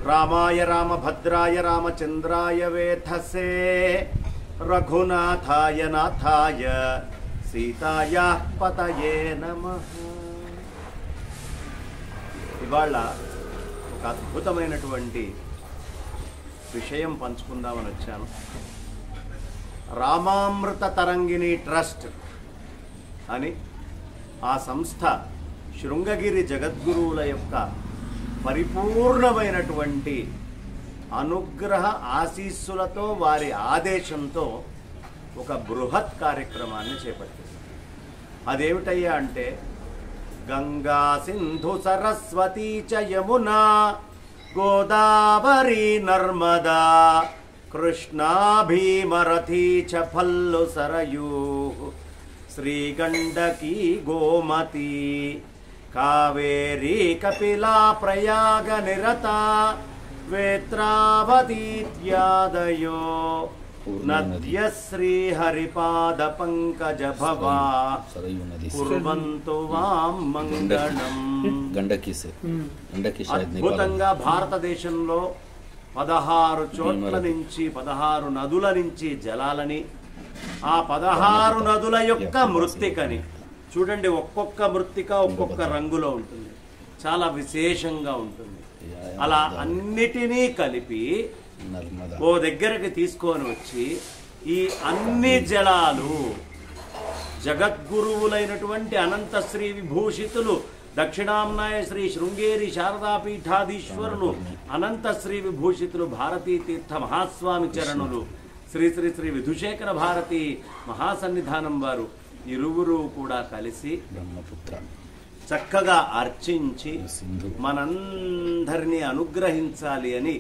రామాయ రామభద్రాయ రామచంద్రాయ వేధసే రఘునాథాయ నాథాయ సీతాయా పతయే నమః. ఇవాళ ఒక అద్భుతమైనటువంటి విషయం పంచుకుందామని వచ్చాను. రామామృత తరంగిణి ట్రస్ట్ అని ఆ సంస్థ శృంగగిరి జగద్గురువుల యొక్క పరిపూర్ణమైనటువంటి అనుగ్రహ ఆశీస్సులతో వారి ఆదేశంతో ఒక బృహత్ కార్యక్రమాన్ని చేపట్టింది. అదేమిటయ్యా అంటే గంగా సింధు సరస్వతీ చ యమునా గోదావరి నర్మదా కృష్ణా భీమరథీ చ ఫల్లు సరయూ శ్రీగండకీ గోమతీ కావేరీ కపిలా ప్రయాగ నిరత వేత్రావతీత్యాదయో నద్య శ్రీహరిపాద పంకజ భవా కుర్వంతు వాం మంగళం. అద్భుతంగా భారతదేశంలో 16 చోట్ల నుంచి 16 నదుల నుంచి జలాలని, ఆ 16 నదుల యొక్క మృత్తికని చూడండి. ఒక్కొక్క మృత్తిక ఒక్కొక్క రంగులో ఉంటుంది, చాలా విశేషంగా ఉంటుంది. అలా అన్నిటినీ కలిపి ఓ దగ్గరికి తీసుకొని వచ్చి ఈ అన్ని జలాలు జగద్గురువులైనటువంటి అనంత శ్రీ విభూషితులు దక్షిణాంనాయ శ్రీ శృంగేరి శారదాపీఠాధీశ్వరులు అనంత శ్రీ విభూషితులు భారతీ తీర్థ మహాస్వామి చరణులు శ్రీ శ్రీ శ్రీ విధుశేఖర భారతి మహాసన్నిధానం వారు ఇరువురు కూడా కలిసి బ్రహ్మపుత్ర చక్కగా అర్చించి మనందరినీ అనుగ్రహించాలి అని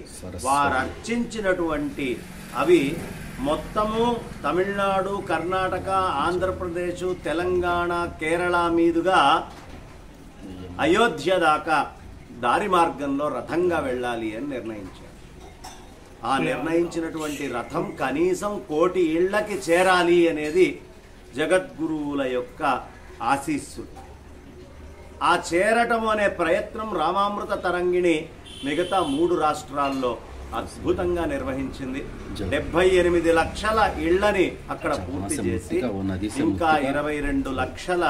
వారు అర్చించినటువంటి అవి మొత్తము తమిళనాడు, కర్ణాటక, ఆంధ్రప్రదేశ్, తెలంగాణ, కేరళ మీదుగా అయోధ్య దాకా దారి మార్గంలో రథంగా వెళ్ళాలి అని నిర్ణయించారు. ఆ నిర్ణయించినటువంటి రథం కనీసం 1 కోటి ఇళ్లకి చేరాలి అనేది జగద్గురువుల యొక్క ఆశీస్సు. ఆ చేరటం అనే ప్రయత్నం రామామృత తరంగిణి మిగతా 3 రాష్ట్రాల్లో అద్భుతంగా నిర్వహించింది. 78 లక్షల ఇళ్లని అక్కడ పూర్తి చేసి ఇంకా 22 లక్షల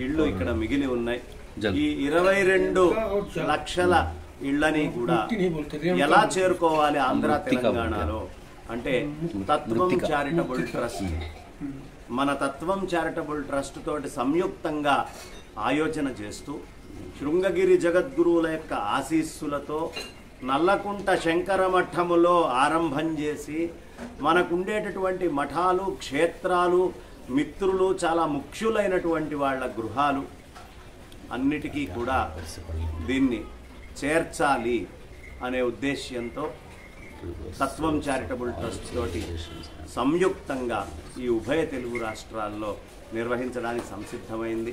ఇళ్లు ఇక్కడ మిగిలి ఉన్నాయి. ఈ 22 లక్షల ఇళ్లని కూడా ఎలా చేరుకోవాలి ఆంధ్ర తెలంగాణలో అంటే తత్వం చారిటబుల్ ట్రస్ట్, మన తత్వం చారిటబుల్ ట్రస్ట్ తోటి సంయుక్తంగా ఆయోజన చేస్తూ శృంగగిరి జగద్గురువుల యొక్క ఆశీస్సులతో నల్లకుంట శంకర మఠములో ఆరంభం చేసి మనకుండేటటువంటి మఠాలు, క్షేత్రాలు, మిత్రులు, చాలా ముఖ్యులైనటువంటి వాళ్ళ గృహాలు అన్నిటికీ కూడా దీన్ని చేర్చాలి అనే ఉద్దేశ్యంతో తత్వం చారిటబుల్ ట్రస్ట్ తోటి సంయుక్తంగా ఈ ఉభయ తెలుగు రాష్ట్రాల్లో నిర్వహించడానికి సంసిద్ధమైంది.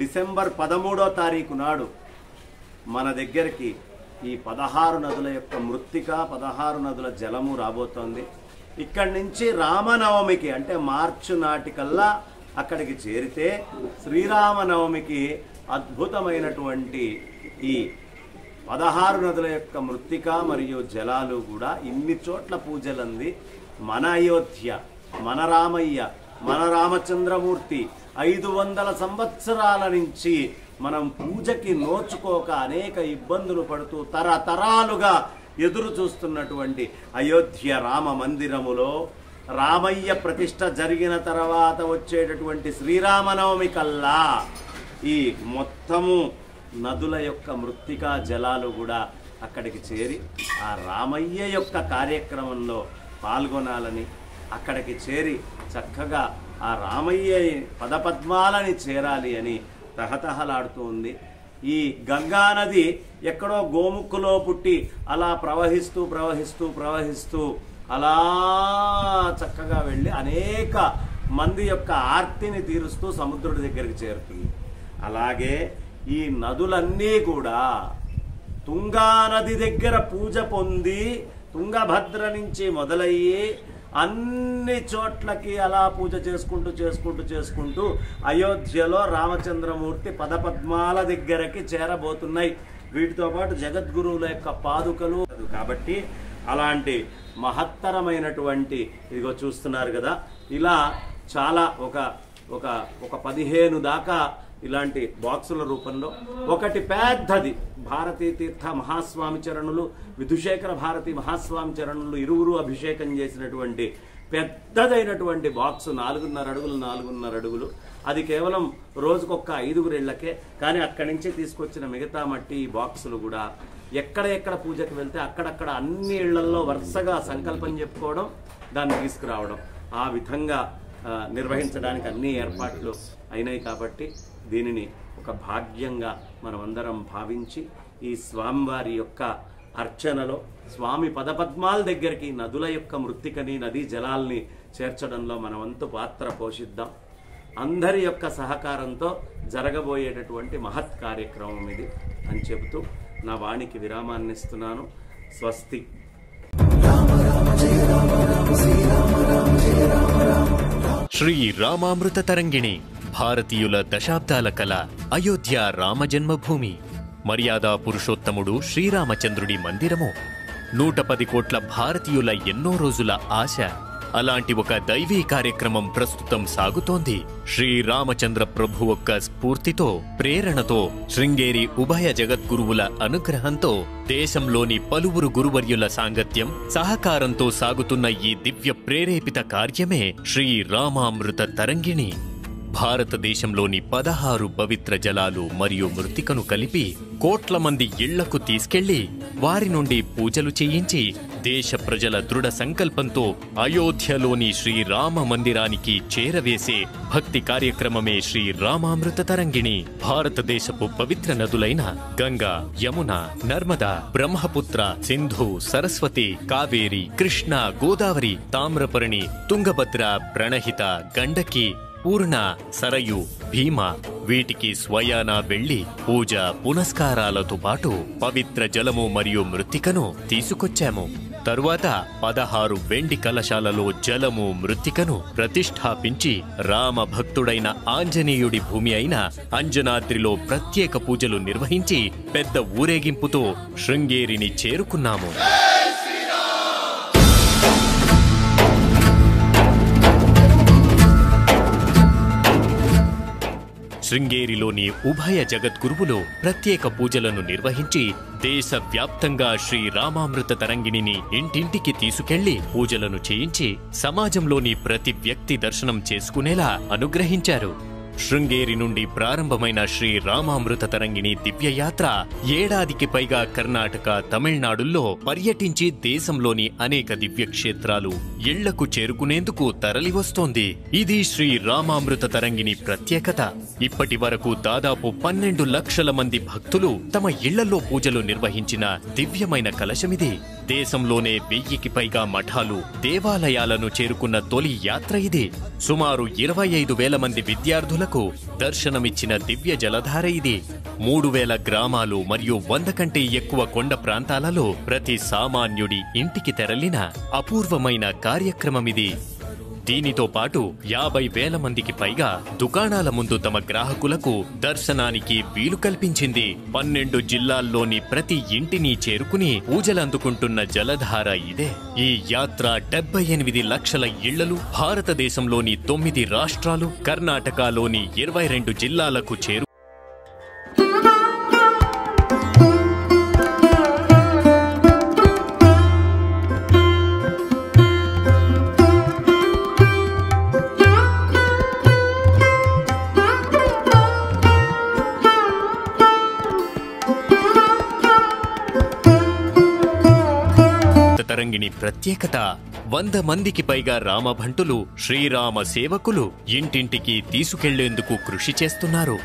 డిసెంబర్ 13వ తారీఖు నాడు మన దగ్గరికి ఈ 16 నదుల యొక్క మృత్తిక, 16 నదుల జలము రాబోతోంది. ఇక్కడి నుంచి రామనవమికి అంటే మార్చి నాటికల్లా అక్కడికి చేరితే శ్రీరామనవమికి అద్భుతమైనటువంటి ఈ 16 నదుల యొక్క మృత్తిక మరియు జలాలు కూడా ఇన్ని చోట్ల పూజలంది. మన అయోధ్య, మన రామయ్య, మన రామచంద్రమూర్తి 500 సంవత్సరాల నుంచి మనం పూజకి నోచుకోక అనేక ఇబ్బందులు పడుతూ తరతరాలుగా ఎదురు చూస్తున్నటువంటి అయోధ్య రామ మందిరములో రామయ్య ప్రతిష్ఠ జరిగిన తర్వాత వచ్చేటటువంటి శ్రీరామనవమి కల్లా ఈ మొత్తము నదుల యొక్క మృత్తికా జలాలు కూడా అక్కడికి చేరి ఆ రామయ్య యొక్క కార్యక్రమంలో పాల్గొనాలని, అక్కడికి చేరి చక్కగా ఆ రామయ్య పదపద్మాలని చేరాలి అని తహతహలాడుతూ ఉంది. ఈ గంగానది ఎక్కడో గోముక్కులో పుట్టి అలా ప్రవహిస్తూ ప్రవహిస్తూ ప్రవహిస్తూ అలా చక్కగా వెళ్ళి అనేక మంది యొక్క ఆర్తిని తీరుస్తూ సముద్రుడి దగ్గరికి చేరుతుంది. అలాగే ఈ నదులన్నీ కూడా తుంగా నది దగ్గర పూజ పొంది తుంగభద్ర నుంచి మొదలయ్యి అన్ని చోట్లకి అలా పూజ చేసుకుంటూ చేసుకుంటూ చేసుకుంటూ అయోధ్యలో రామచంద్రమూర్తి పదపద్మాల దగ్గరకి చేరబోతున్నాయి. వీటితో పాటు జగద్గురువుల యొక్క పాదుకలు. కాబట్టి అలాంటి మహత్తరమైనటువంటి ఇదిగో చూస్తున్నారు కదా, ఇలా చాలా ఒక 15 దాకా ఇలాంటి బాక్సుల రూపంలో. ఒకటి పెద్దది భారతీ తీర్థ మహాస్వామి చరణులు, విధుశేఖర భారతి మహాస్వామి చరణులు ఇరువురు అభిషేకం చేసినటువంటి పెద్దదైనటువంటి బాక్సు 4.5 అడుగులు. అది కేవలం రోజుకొక్క 5 ఇళ్లకే. కానీ అక్కడి నుంచి తీసుకొచ్చిన మిగతా మట్టి బాక్సులు కూడా ఎక్కడ పూజకు వెళ్తే అక్కడక్కడ అన్ని ఇళ్లల్లో వరుసగా సంకల్పం చెప్పుకోవడం, దాన్ని తీసుకురావడం, ఆ విధంగా నిర్వహించడానికి అన్ని ఏర్పాట్లు అయినాయి. కాబట్టి దీనిని ఒక భాగ్యంగా మనమందరం భావించి ఈ స్వామివారి యొక్క అర్చనలో స్వామి పదపద్మాల దగ్గరికి నదుల యొక్క మృత్తికని, నదీ జలాల్ని చేర్చడంలో మనవంతు పాత్ర పోషిద్దాం. అందరి యొక్క సహకారంతో జరగబోయేటటువంటి మహత్ కార్యక్రమం ఇది అని చెబుతూ నా వాణికి విరామాన్ని ఇస్తున్నాను. స్వస్తి. శ్రీ రామామృత తరంగిణి భారతీయుల దశాబ్దాల కళ, అయోధ్య రామ జన్మభూమి, మర్యాదా పురుషోత్తముడు శ్రీరామచంద్రుడి మందిరము, 110 కోట్ల భారతీయుల ఎన్నో రోజుల ఆశ. అలాంటి ఒక దైవీ కార్యక్రమం ప్రస్తుతం సాగుతోంది. శ్రీరామచంద్ర ప్రభు యొక్క స్ఫూర్తితో, ప్రేరణతో, శృంగేరి ఉభయ జగద్గురువుల అనుగ్రహంతో, దేశంలోని పలువురు గురువర్యుల సాంగత్యం, సహకారంతో సాగుతున్న ఈ దివ్య ప్రేరేపిత కార్యమే శ్రీరామామృత తరంగిణి. భారతదేశంలోని 16 పవిత్ర జలాలు మరియు మృత్తికను కలిపి కోట్ల మంది ఇళ్లకు తీసుకెళ్లి వారి నుండి పూజలు చేయించి దేశ ప్రజల దృఢ సంకల్పంతో అయోధ్యలోని శ్రీరామ మందిరానికి చేరవేసే భక్తి కార్యక్రమమే శ్రీరామామృత తరంగిణి. భారతదేశపు పవిత్ర నదులైన గంగా, యమున, నర్మదా, బ్రహ్మపుత్ర, సింధు, సరస్వతి, కావేరి, కృష్ణ, గోదావరి, తామ్రపర్ణి, తుంగభద్ర, ప్రణహిత, గండకి, పూర్ణ, సరయు, భీమ వీటికి స్వయానా వెళ్లి పూజ పునస్కారాలతో పాటు పవిత్ర జలము మరియు మృత్తికను తీసుకొచ్చాము. తరువాత 16 వెండి కలశాలలో జలము, మృత్తికను ప్రతిష్ఠాపించి రామ భక్తుడైన ఆంజనేయుడి భూమి అయిన అంజనాద్రిలో ప్రత్యేక పూజలు నిర్వహించి పెద్ద ఊరేగింపుతో శృంగేరిని చేరుకున్నాము. శృంగేరిలోని ఉభయ జగద్గురువులు ప్రత్యేక పూజలను నిర్వహించి దేశవ్యాప్తంగా శ్రీరామామృత తరంగిణిని ఇంటింటికి తీసుకెళ్లి పూజలను చేయించి సమాజంలోని ప్రతి వ్యక్తి దర్శనం చేసుకునేలా అనుగ్రహించారు. శృంగేరి నుండి ప్రారంభమైన శ్రీరామామృత తరంగిణి దివ్యయాత్ర ఏడాదికి పైగా కర్ణాటక, తమిళనాడుల్లో పర్యటించి దేశంలోని అనేక దివ్యక్షేత్రాలు, ఇళ్లకు చేరుకునేందుకు తరలివస్తోంది. ఇది శ్రీరామామృత తరంగిణి ప్రత్యేకత. ఇప్పటి వరకు దాదాపు 12 లక్షల మంది భక్తులు తమ ఇళ్లలో పూజలు నిర్వహించిన దివ్యమైన కలశమిది. దేశంలోనే 1000కి పైగా మఠాలు, దేవాలయాలను చేరుకున్న తొలి యాత్ర ఇది. సుమారు 25,000 మంది విద్యార్థులకు దర్శనమిచ్చిన దివ్య జలధార ఇది. 3,000 గ్రామాలు మరియు 100 కంటే ఎక్కువ కొండ ప్రాంతాలలో ప్రతి సామాన్యుడి ఇంటికి తెరలిన అపూర్వమైన కార్యక్రమమిది. దీనితో పాటు 50,000 మందికి పైగా దుకాణాల ముందు తమ గ్రాహకులకు దర్శనానికి వీలు కల్పించింది. 12 జిల్లాల్లోని ప్రతి ఇంటిని చేరుకుని పూజలందుకుంటున్న జలధార ఇదే. ఈ యాత్ర 78 లక్షల ఇళ్లలు, భారతదేశంలోని 9 రాష్ట్రాలు, కర్ణాటకలోని 22 జిల్లాలకు చేరు. తరంగిణి ప్రత్యేకత 100 మందికి పైగా రామభంటులు, శ్రీరామ సేవకులు ఇంటింటికి తీసుకెళ్లేందుకు కృషి చేస్తున్నారు.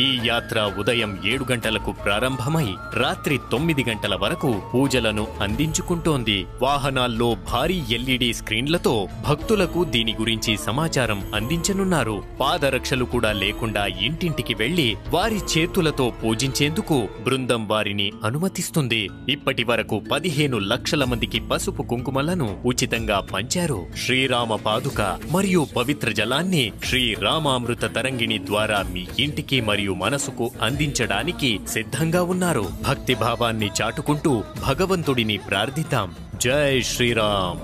ఈ యాత్ర ఉదయం 7 గంటలకు ప్రారంభమై రాత్రి 9 గంటల వరకు పూజలను అందించుకుంటోంది. వాహనాల్లో భారీ LED స్క్రీన్లతో భక్తులకు దీని గురించి సమాచారం అందించనున్నారు. పాదరక్షలు కూడా లేకుండా ఇంటింటికి వెళ్లి వారి చేతులతో పూజించేందుకు బృందం వారిని అనుమతిస్తుంది. ఇప్పటి వరకు 15 లక్షల మందికి పసుపు కుంకుమలను ఉచితంగా పంచారు. శ్రీరామ పాదుక మరియు పవిత్ర జలాన్ని శ్రీరామామృత తరంగిణి ద్వారా మీ ఇంటికి మరియు మరియు మనసుకు అందించడానికి సిద్ధంగా ఉన్నారు. భక్తి భావాన్ని చాటుకుంటూ భగవంతుడిని ప్రార్థిద్దాం. జై శ్రీరామ్.